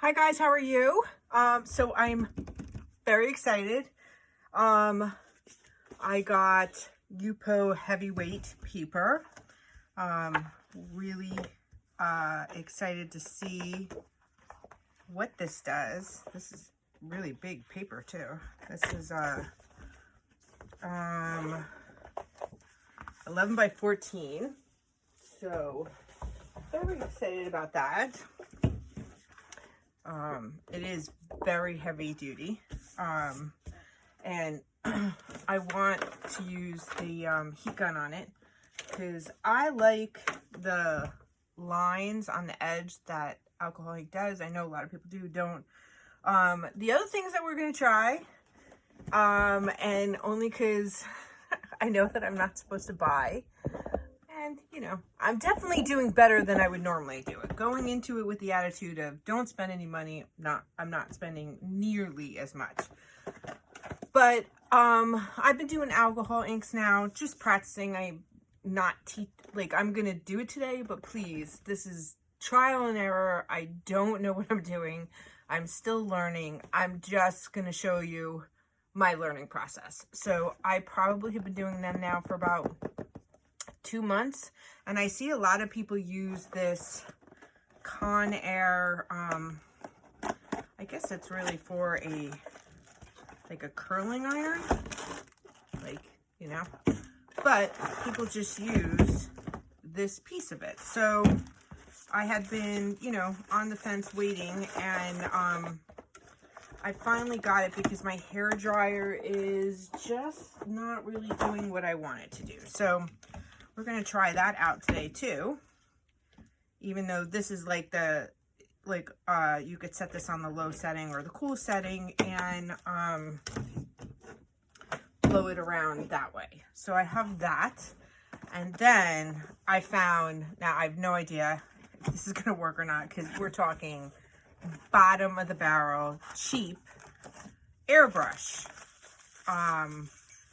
Hi guys, how are you? So I'm very excited. I got Yupo heavyweight paper. Really excited to see what this does. This is really big paper too. This is 11 by 14. So very excited about that. It is very heavy duty, and I want to use the heat gun on it because I like the lines on the edge that Acrylic does. I know a lot of people don't. The other things that we're going to try, and only because I know that I'm not supposed to buy. And, you know, I'm definitely doing better than I would normally do it. Going into it with the attitude of don't spend any money, I'm not spending nearly as much. But I've been doing alcohol inks now, just practicing. I'm going to do it today, but please, this is trial and error. I don't know what I'm doing. I'm still learning. I'm just going to show you my learning process. So I probably have been doing them now for about 2 months, and I see a lot of people use this Conair. I guess it's really for a curling iron, you know, but people just use this piece of it. So I had been, you know, on the fence waiting, and I finally got it because my hair dryer is just not really doing what I want it to do. So we're going to try that out today too, even though this is you could set this on the low setting or the cool setting and blow it around that way. So I have that, and then I found, now I have no idea if this is going to work or not because we're talking bottom of the barrel, cheap airbrush.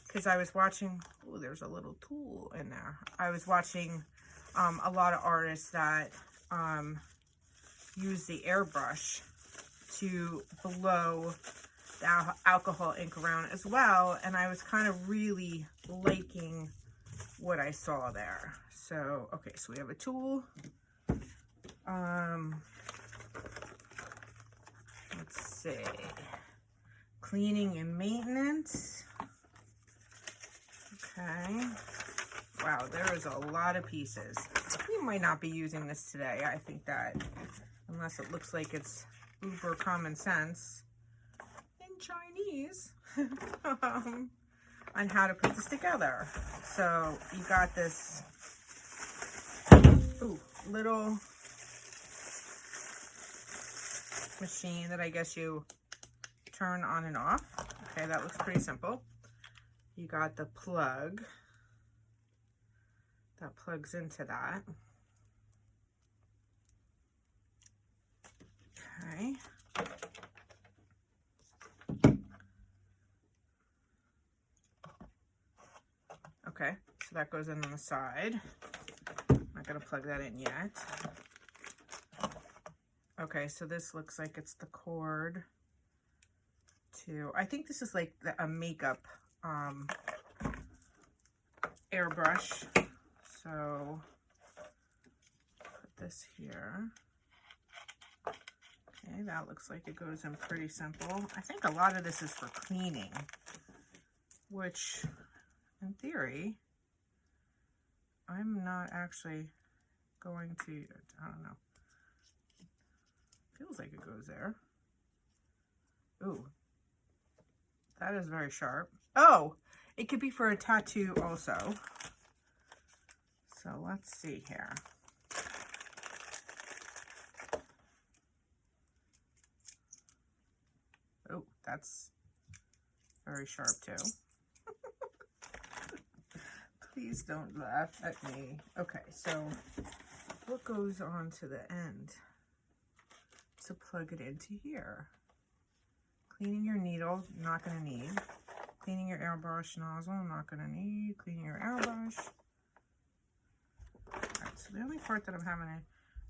Because I was watching, oh, there's a little tool in there. I was watching a lot of artists that use the airbrush to blow the alcohol ink around as well, and I was kind of really liking what I saw there. So, okay, so we have a tool. Let's see. Cleaning and maintenance. Okay. Wow, there is a lot of pieces. You might not be using this today. I think that, unless it looks like it's uber common sense in Chinese on how to put this together. So you got this little machine that I guess you turn on and off. Okay, that looks pretty simple. You got the plug that plugs into that. Okay. Okay, so that goes in on the side. I'm not gonna plug that in yet. Okay, so this looks like it's the cord to, I think this is like a makeup airbrush. So put this here. Okay, that looks like it goes in pretty simple. I think a lot of this is for cleaning, which in theory, I'm not actually going to, I don't know. Feels like it goes there. Ooh, that is very sharp. Oh, it could be for a tattoo also. So let's see here. Oh, that's very sharp too. Please don't laugh at me. Okay, so what goes on to the end to plug it into here? Cleaning your needle, not going to need. Cleaning your airbrush nozzle, not going to need. Cleaning your airbrush. Alright, so the only part that I'm having,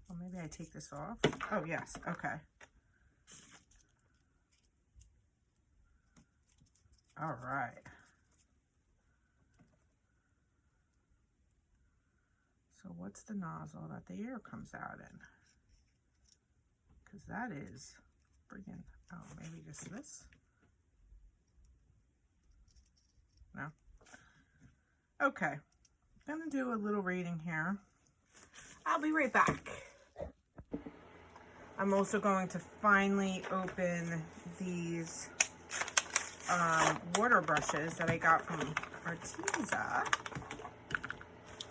well, maybe I take this off. Oh, yes, okay. All right. So what's the nozzle that the air comes out in? Because that is friggin', oh, maybe just this? No? Okay. I'm gonna do a little reading here. I'll be right back. I'm also going to finally open these water brushes that I got from Arteza.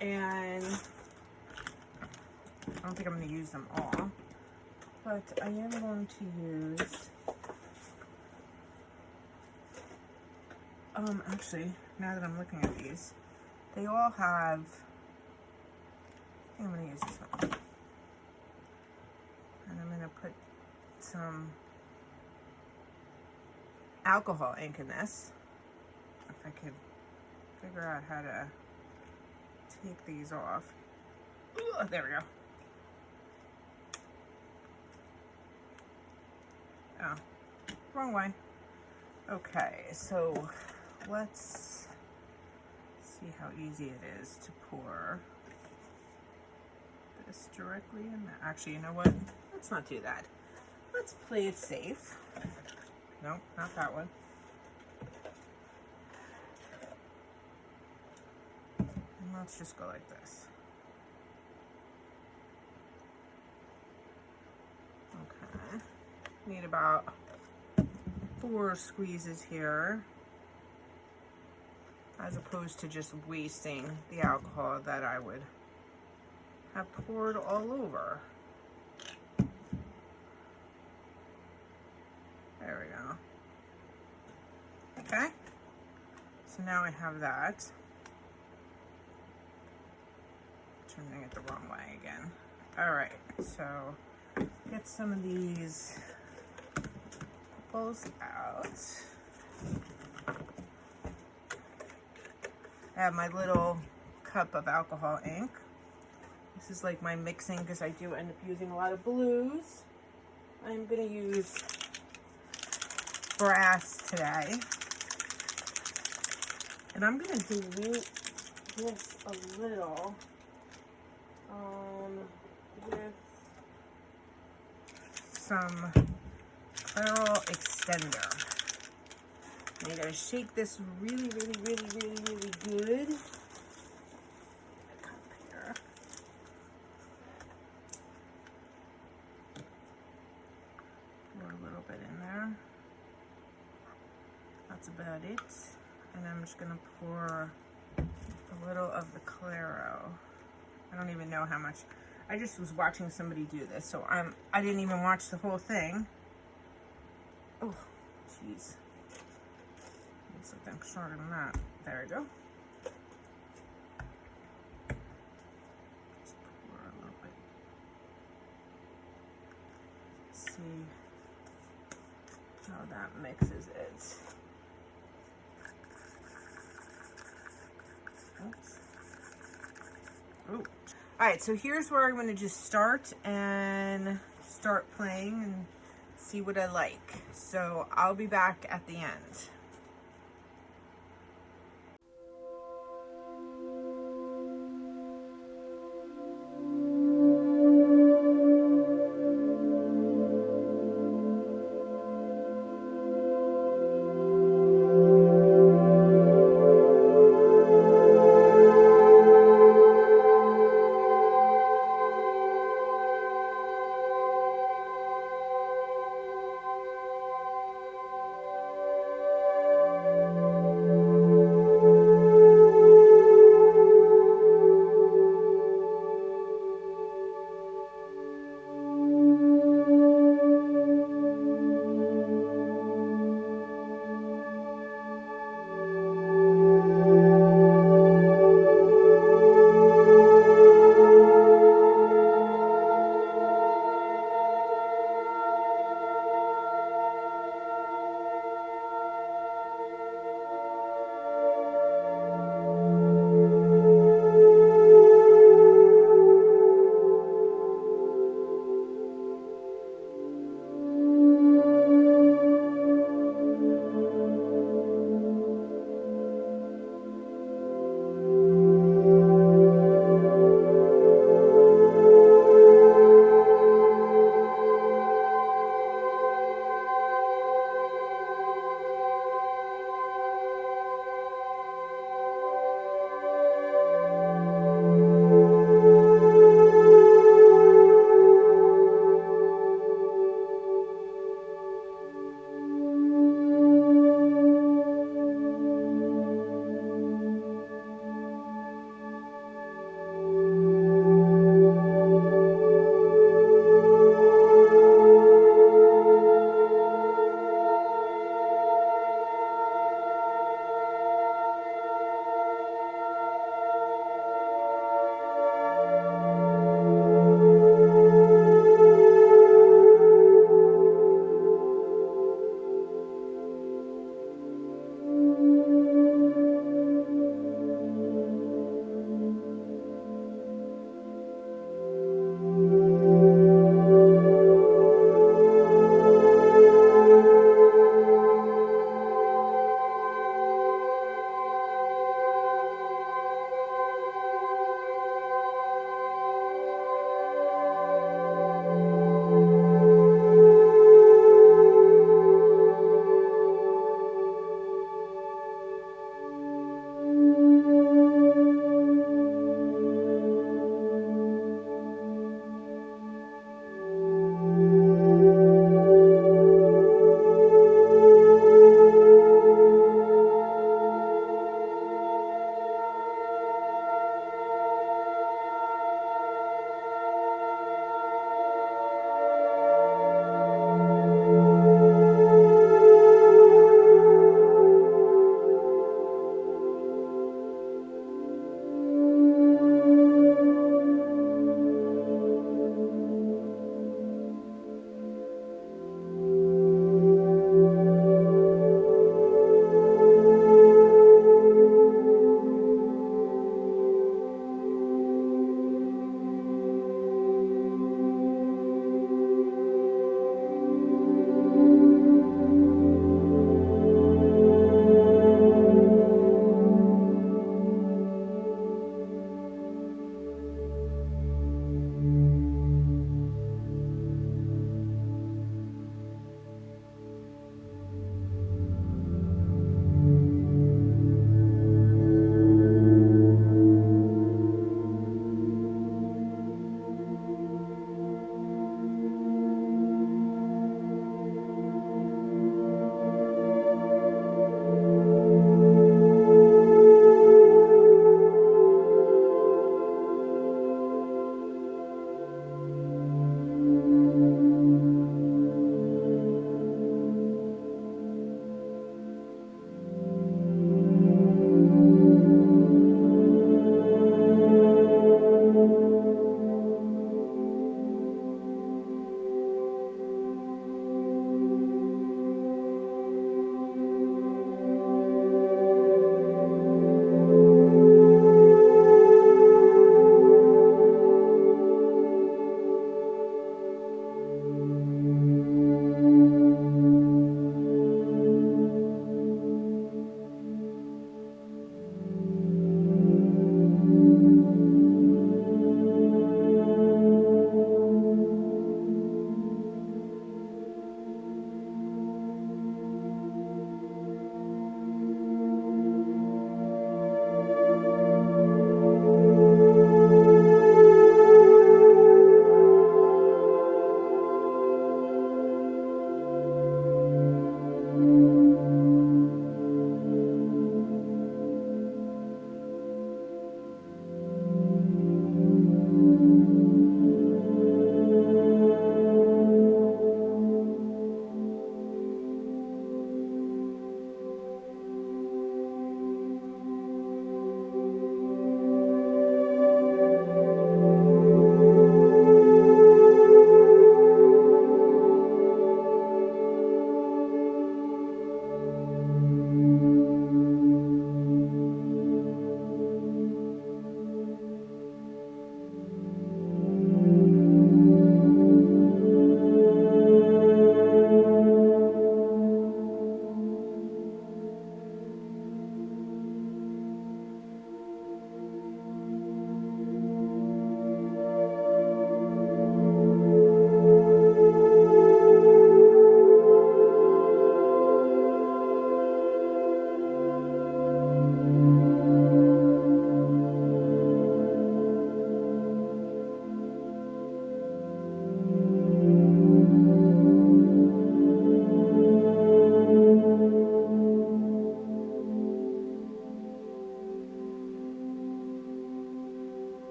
And I don't think I'm going to use them all, but I am going to use, actually, now that I'm looking at these, they all have, I think I'm going to use this one. And I'm going to put some alcohol ink in this, if I could figure out how to take these off. Ooh, there we go. Oh, wrong way. Okay, so let's see how easy it is to pour this directly in there. Actually, you know what? Let's not do that. Let's play it safe. No, not that one. And let's just go like this. Okay. Need about 4 squeezes here, as opposed to just wasting the alcohol that I would have poured all over. There we go. Okay, so now I have that. Turning it the wrong way again. All right, so get some of these bubbles out. I have my little cup of alcohol ink. This is like my mixing because I do end up using a lot of blues. I'm gonna use brass today. And I'm gonna dilute this a little with some Clairol extender. And you gotta shake this really good. Cup here. Pour a little bit in there. That's about it. And I'm just gonna pour a little of the Clairol. I don't even know how much. I just was watching somebody do this, so I didn't even watch the whole thing. Oh, jeez. Need something shorter than that. There we go. Just pour a little bit. See how that mixes it. Oops. Oh. All right, so here's where I'm going to just start playing and see what I like. So I'll be back at the end.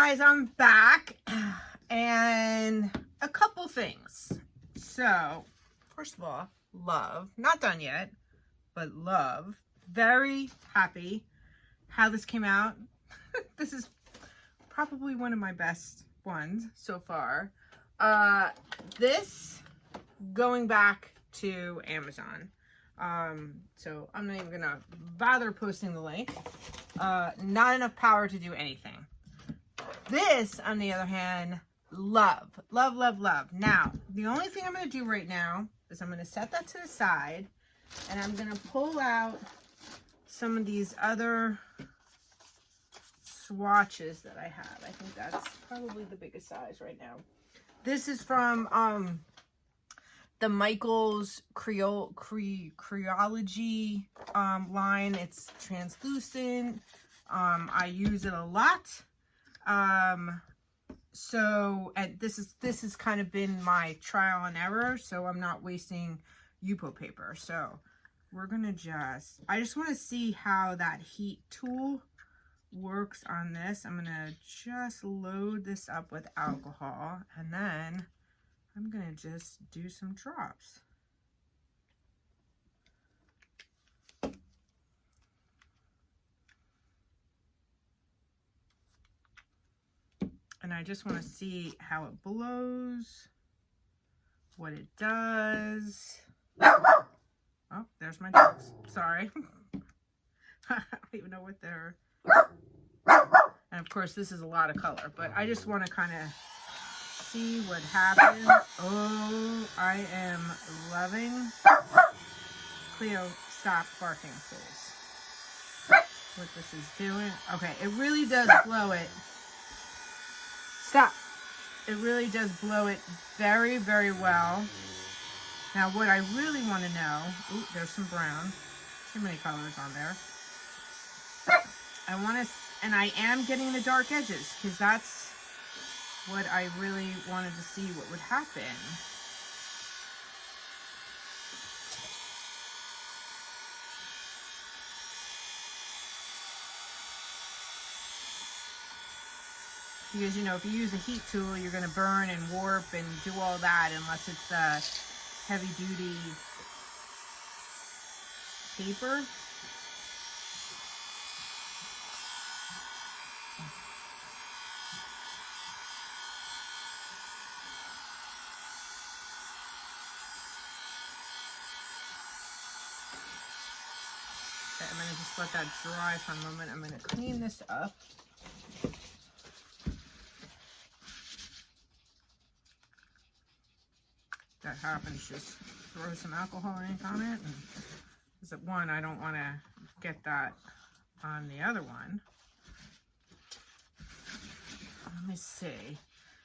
guys, I'm back, and a couple things. So, first of all, love, not done yet, but love, very happy how this came out. This is probably one of my best ones so far. This going back to Amazon. So I'm not even gonna bother posting the link. Not enough power to do anything. This, on the other hand, love. Love, love, love. Now, the only thing I'm gonna do right now is I'm gonna set that to the side, and I'm gonna pull out some of these other swatches that I have. I think that's probably the biggest size right now. This is from the Michael's Creology line. It's translucent. I use it a lot. So this has kind of been my trial and error, so I'm not wasting Yupo paper. So we're gonna I just want to see how that heat tool works on this. I'm gonna just load this up with alcohol, and then I'm gonna just do some drops. And I just want to see how it blows, what it does. Oh, there's my dogs. Sorry. I don't even know what they're... And of course, this is a lot of color, but I just want to kind of see what happens. Oh, I am loving... Cleo, stop barking, please. What this is doing. Okay, it really does blow it. Stop. It really does blow it very, very well. Now, what I really want to know... Ooh, there's some brown. Too many colors on there. I want to... And I am getting the dark edges, because that's what I really wanted to see what would happen. Because, you know, if you use a heat tool, you're going to burn and warp and do all that, unless it's a heavy-duty paper. Okay, I'm going to just let that dry for a moment. I'm going to clean this up. That happens, just throw some alcohol ink on it. And is it one? I don't want to get that on the other one. Let me see.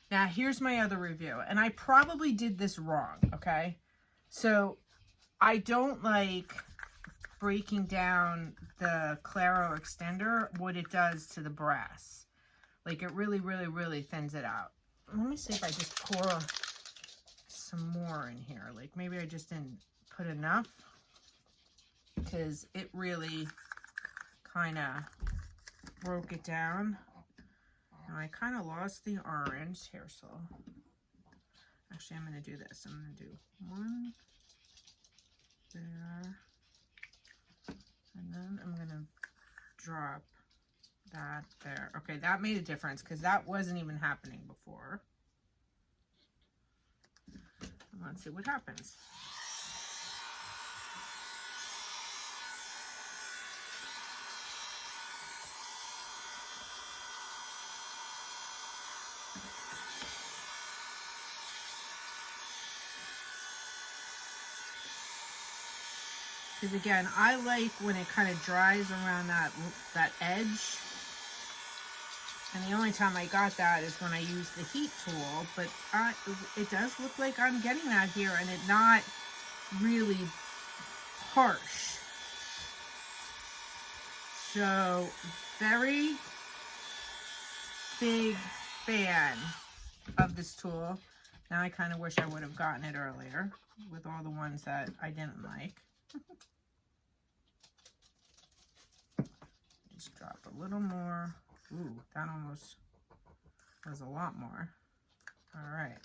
Now, here's my other review. And I probably did this wrong, okay? So, I don't like breaking down the Claro extender, what it does to the brass. Like, it really, really, really thins it out. Let me see if I just pour some more in here. Like, maybe I just didn't put enough, because it really kind of broke it down. Now, I kind of lost the orange here, so actually I'm going to do this. I'm going to do one there, and then I'm going to drop that there. Okay, that made a difference, because that wasn't even happening before. Let's see what happens. Because again, I like when it kind of dries around that edge. And the only time I got that is when I used the heat tool, but it does look like I'm getting that here, and it's not really harsh. So, very big fan of this tool. Now I kind of wish I would have gotten it earlier with all the ones that I didn't like. Just drop a little more. Ooh, that almost There's a lot more. All right.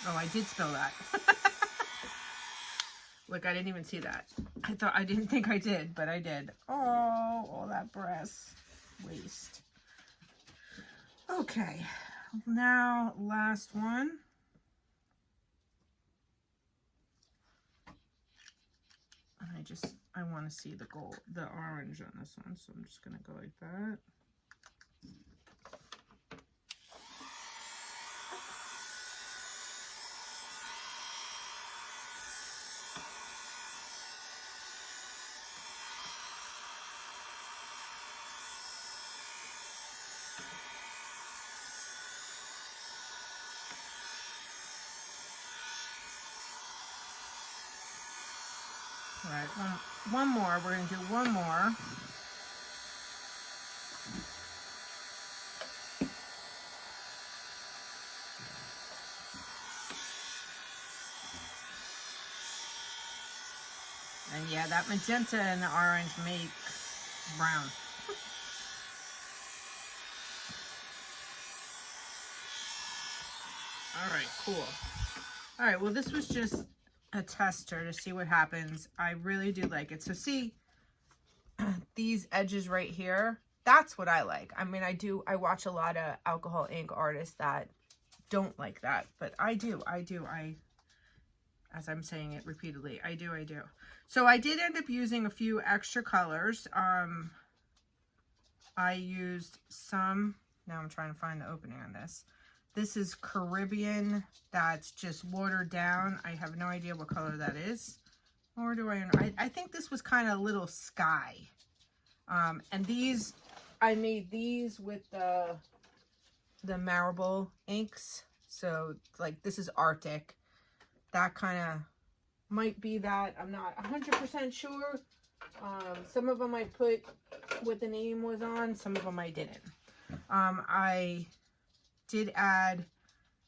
Oh, I did spill that. Look, I didn't even see that. I didn't think I did, but I did. Oh, all that breast waste. Okay, now last one. I want to see the gold, the orange on this one, so I'm just gonna go like that. All right, one more. We're gonna do one more. And yeah, that magenta and the orange make brown. All right, cool. All right, well, this was just a tester to see what happens. I really do like it. So see these edges right here, that's what I like. I mean, I watch a lot of alcohol ink artists that don't like that, but I do, as I'm saying it repeatedly, I do. So I did end up using a few extra colors. I used some, now I'm trying to find the opening on this. This is Carribean, that's just watered down. I have no idea what color that is. Or do I know? I think this was kind of a little sky. And these, I made these with the Marabu inks. So like this is Arctic. That kind of might be that. I'm not 100% sure. Some of them I put what the name was on. Some of them I didn't. I did add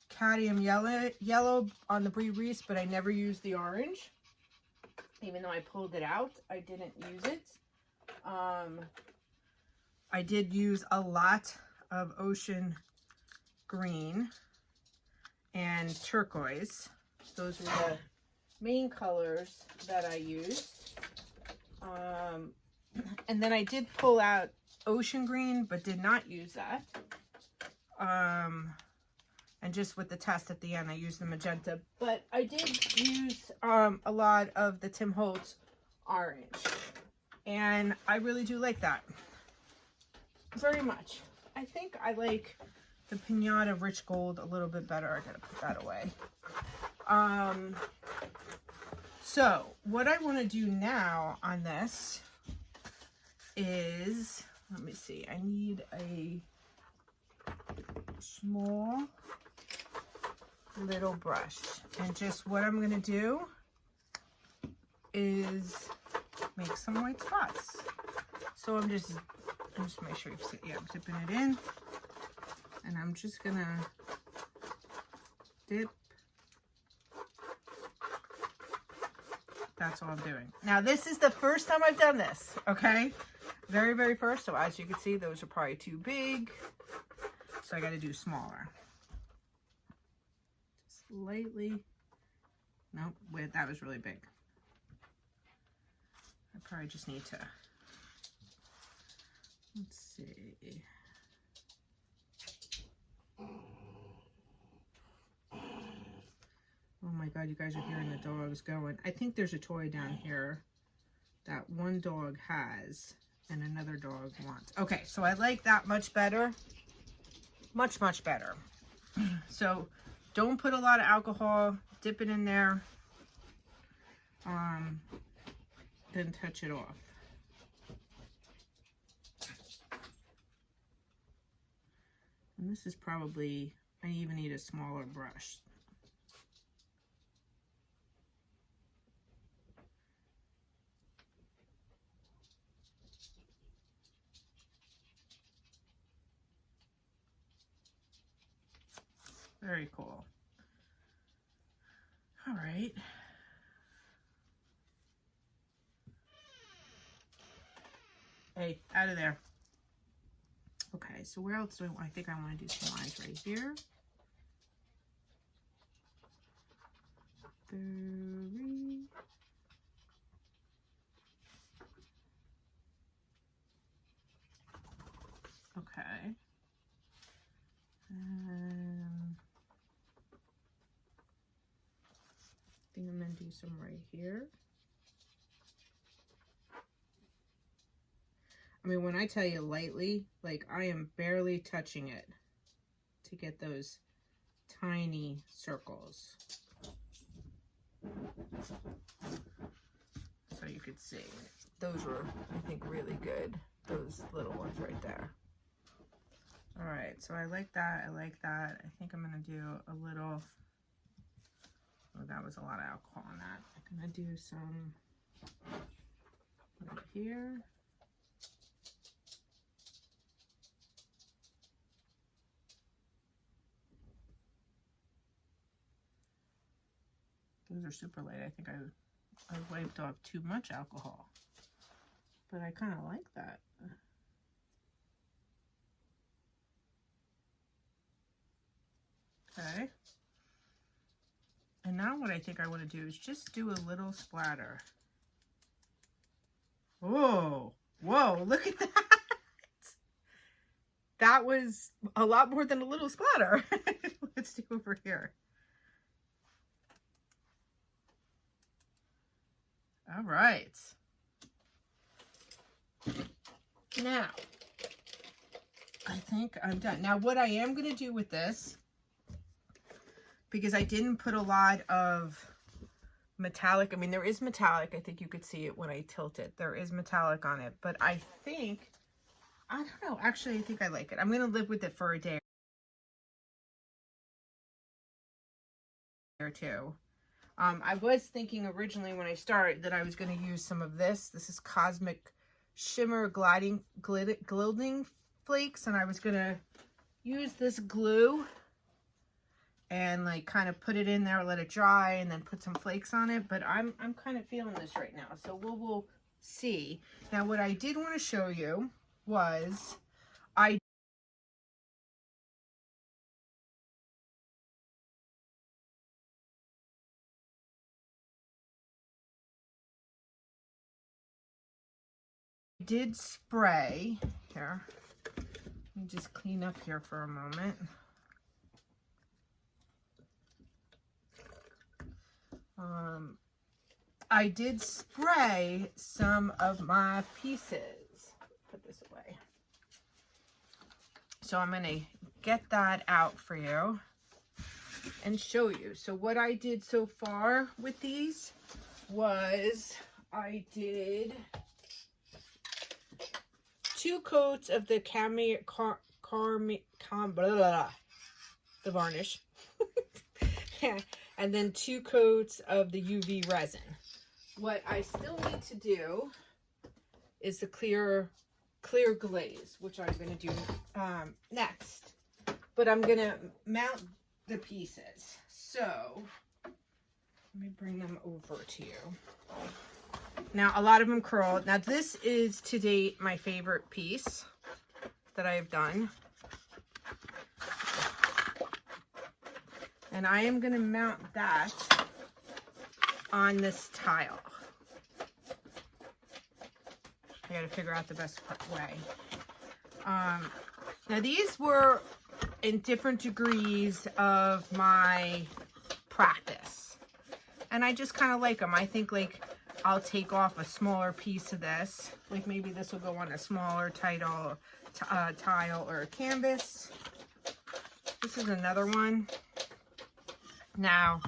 Cadium yellow on the Brea Reese, but I never used the orange. Even though I pulled it out, I didn't use it. I did use a lot of ocean green and turquoise. Those were the main colors that I used. And then I did pull out ocean green, but did not use that. And just with the test at the end, I used the magenta. But I did use a lot of the Tim Holtz orange. And I really do like that. Very much. I think I like the Pinata Rich Gold a little bit better. I gotta put that away. So what I want to do now on this is, let me see, I need a small little brush, and just what I'm going to do is make some white spots. So I'm just make sure you see, yeah, I'm dipping it in, and I'm just gonna dip. That's all I'm doing. Now this is the first time I've done this, okay? Very, very first. So as you can see, those are probably too big. So I got to do smaller. Slightly. Nope, wait, that was really big. I probably just need to, let's see. Oh my God, you guys are hearing the dogs going. I think there's a toy down here that one dog has and another dog wants. Okay, so I like that much better. Much, much better. So don't put a lot of alcohol. Dip it in there. Then touch it off. And this is probably, I even need a smaller brush. Very cool. All right. Hey, out of there. Okay, so where else do I think I want to do some lines right here. 3. Okay. I think I'm going to do some right here. I mean, when I tell you lightly, like I am barely touching it to get those tiny circles. So you could see. Those were, I think, really good. Those little ones right there. All right, so I like that. I like that. I think I'm going to do a little, oh, that was a lot of alcohol on that. I'm going to do some right here. Those are super light. I think I wiped off too much alcohol, but I kind of like that. Okay. And now what I think I want to do is just do a little splatter. Whoa, whoa, look at that. That was a lot more than a little splatter. Let's do over here. All right. Now, I think I'm done. Now, what I am going to do with this, because I didn't put a lot of metallic. I mean, there is metallic. I think you could see it when I tilt it. There is metallic on it. But I think, I don't know. Actually, I think I like it. I'm going to live with it for a day or two. I was thinking originally when I started that I was going to use some of this. This is Cosmic Shimmer Gilding Flakes. And I was going to use this glue and like kind of put it in there, let it dry, and then put some flakes on it. But I'm kind of feeling this right now. So we'll see. Now what I did want to show you was I did spray here. Let me just clean up here for a moment. I did spray some of my pieces. Put this away. So I'm going to get that out for you and show you. So what I did so far with these was I did 2 coats of the the varnish. Yeah. And then 2 coats of the UV resin. What I still need to do is the clear glaze, which I'm going to do next. But I'm going to mount the pieces. So let me bring them over to you. Now, a lot of them curl. Now, this is to date my favorite piece that I have done. And I am going to mount that on this tile. I got to figure out the best way. Now, these were in different degrees of my practice. And I just kind of like them. I think, like, I'll take off a smaller piece of this. Like, maybe this will go on a smaller tile or a canvas. This is another one. Now,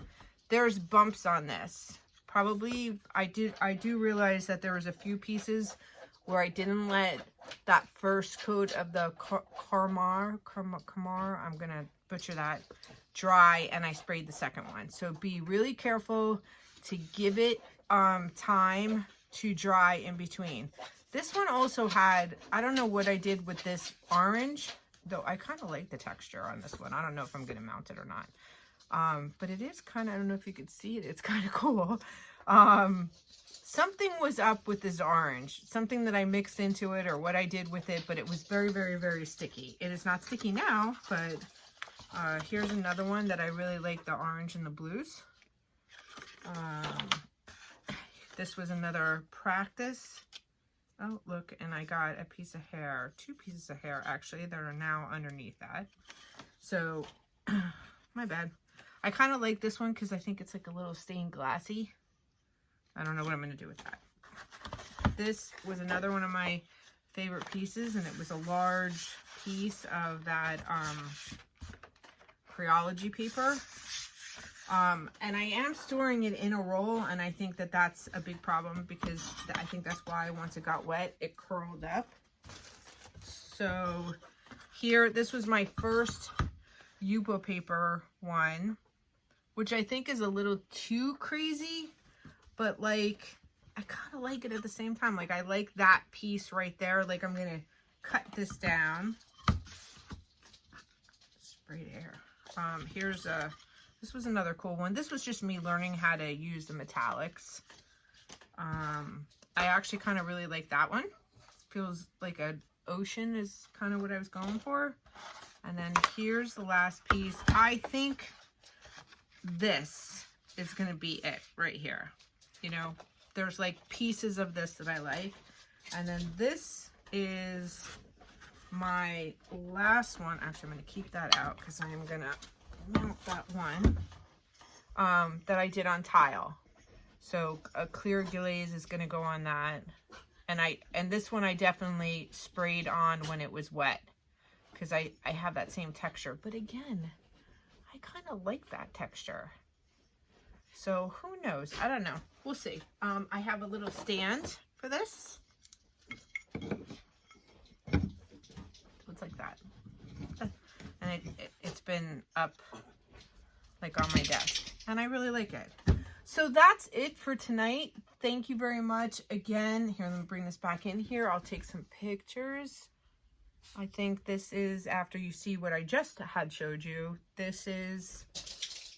there's bumps on this. Probably, I do realize that there was a few pieces where I didn't let that first coat of the Camar, I'm going to butcher that, dry, and I sprayed the second one. So be really careful to give it time to dry in between. This one also had, I don't know what I did with this orange, though I kind of like the texture on this one. I don't know if I'm going to mount it or not. But it is kind of, I don't know if you could see it. It's kind of cool. Something was up with this orange, something that I mixed into it or what I did with it, but it was very, very, very sticky. It is not sticky now, but here's another one that I really like, the orange and the blues. This was another practice. Oh, look, and I got a piece of hair, 2 pieces of hair actually that are now underneath that. So, my bad. I kind of like this one because I think it's like a little stained glassy. I don't know what I'm going to do with that. This was another one of my favorite pieces, and it was a large piece of that Acrylic paper. And I am storing it in a roll, and I think that that's a big problem because I think that's why once it got wet, it curled up. So here, this was my first Yupo paper one, which I think is a little too crazy, but like, I kind of like it at the same time. Like, I like that piece right there. Like, I'm going to cut this down. Sprayed air. Here's a, this was another cool one. This was just me learning how to use the metallics. I actually kind of really like that one. Feels like an ocean is kind of what I was going for. And then here's the last piece. I think this is going to be it right here. You know, there's like pieces of this that I like. And then this is my last one. Actually, I'm going to keep that out because I am going to mount that one that I did on tile. So a clear glaze is going to go on that. And this one I definitely sprayed on when it was wet because I have that same texture. But again, I kind of like that texture. So who knows? I don't know. We'll see. I have a little stand for this. Looks like that. And it's been up like on my desk. And I really like it. So that's it for tonight. Thank you very much. Again, here, let me bring this back in here. I'll take some pictures. I think this is, after you see what I just had showed you, this is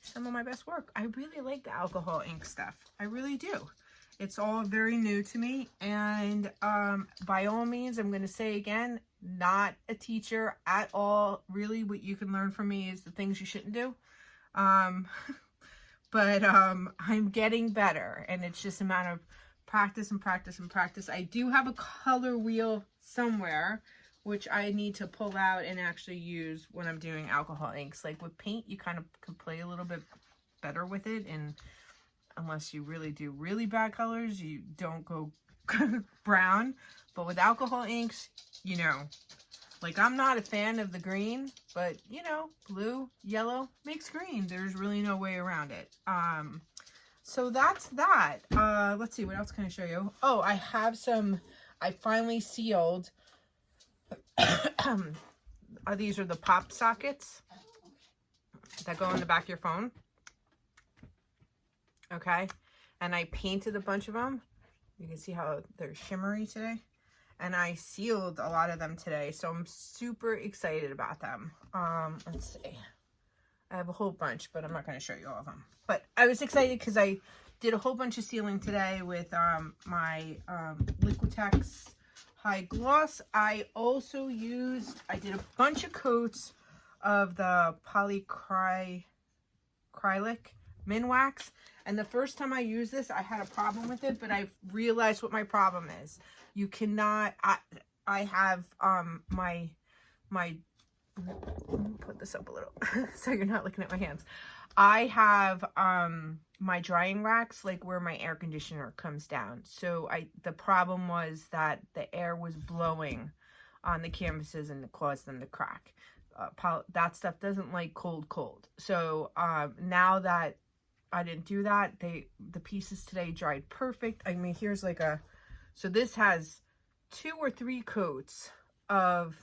some of my best work. I really like the alcohol ink stuff. I really do. It's all very new to me. And by all means, I'm going to say again, not a teacher at all. Really, what you can learn from me is the things you shouldn't do. But I'm getting better, and it's just a matter of practice and practice and practice. I do have a color wheel somewhere, which I need to pull out and actually use when I'm doing alcohol inks. Like with paint, you kind of can play a little bit better with it, and unless you really do really bad colors, you don't go brown. But with alcohol inks, you know, like I'm not a fan of the green, but you know, blue, yellow makes green. There's really no way around it. So that's that. Let's see, what else can I show you? Oh, I have some, I finally sealed. These are the pop sockets that go in the back of your phone. Okay. And I painted a bunch of them. You can see how they're shimmery today. And I sealed a lot of them today, so I'm super excited about them. Let's see. I have a whole bunch, but I'm not going to show you all of them. But I was excited because I did a whole bunch of sealing today with my Liquitex High Gloss. I also used, I did a bunch of coats of the Acrylic Minwax. And the first time I used this, I had a problem with it, but I realized what my problem is. You cannot, I have my, let me put this up a little so you're not looking at my hands. I have my drying racks like where my air conditioner comes down. So the problem was that the air was blowing on the canvases and it caused them to crack. That stuff doesn't like cold. So now that I didn't do that, the pieces today dried perfect. I mean, here's like a, so this has 2 or 3 coats of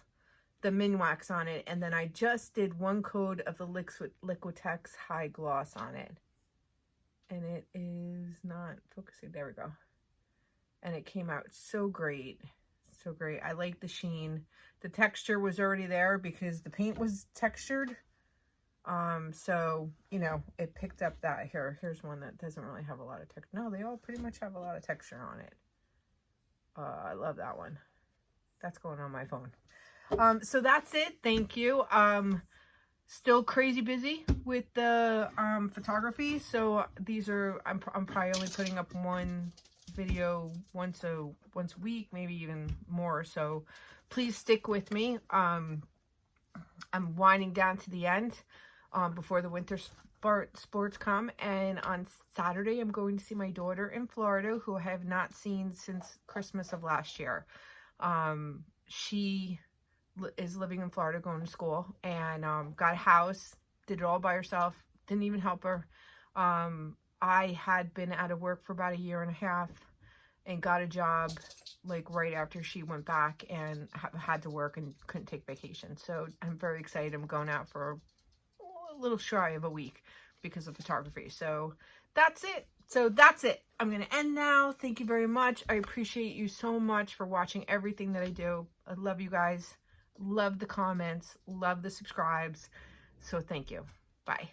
the Minwax on it, and then I just did 1 coat of the Liquitex High Gloss on it. And it is not focusing. There we go. And it came out so great. So great. I like the sheen. The texture was already there because the paint was textured. So, you know, it picked up that here. Here's one that doesn't really have a lot of texture. No, they all pretty much have a lot of texture on it. I love that one. That's going on my phone. So that's it. Thank you. Still crazy busy with the photography. So these are, I'm probably only putting up one video once a week, maybe even more. So please stick with me. I'm winding down to the end before the winter sports come, and on Saturday I'm going to see my daughter in Florida, who I have not seen since Christmas of last year. She is living in Florida, going to school, and got a house, did it all by herself, didn't even help her. I had been out of work for about 1.5 years and got a job like right after she went back, and had to work and couldn't take vacation. So I'm very excited. I'm going out for a little shy of a week because of photography. So that's it. I'm going to end now. Thank you very much. I appreciate you so much for watching everything that I do. I love you guys. Love the comments. Love the subscribes. So thank you. Bye.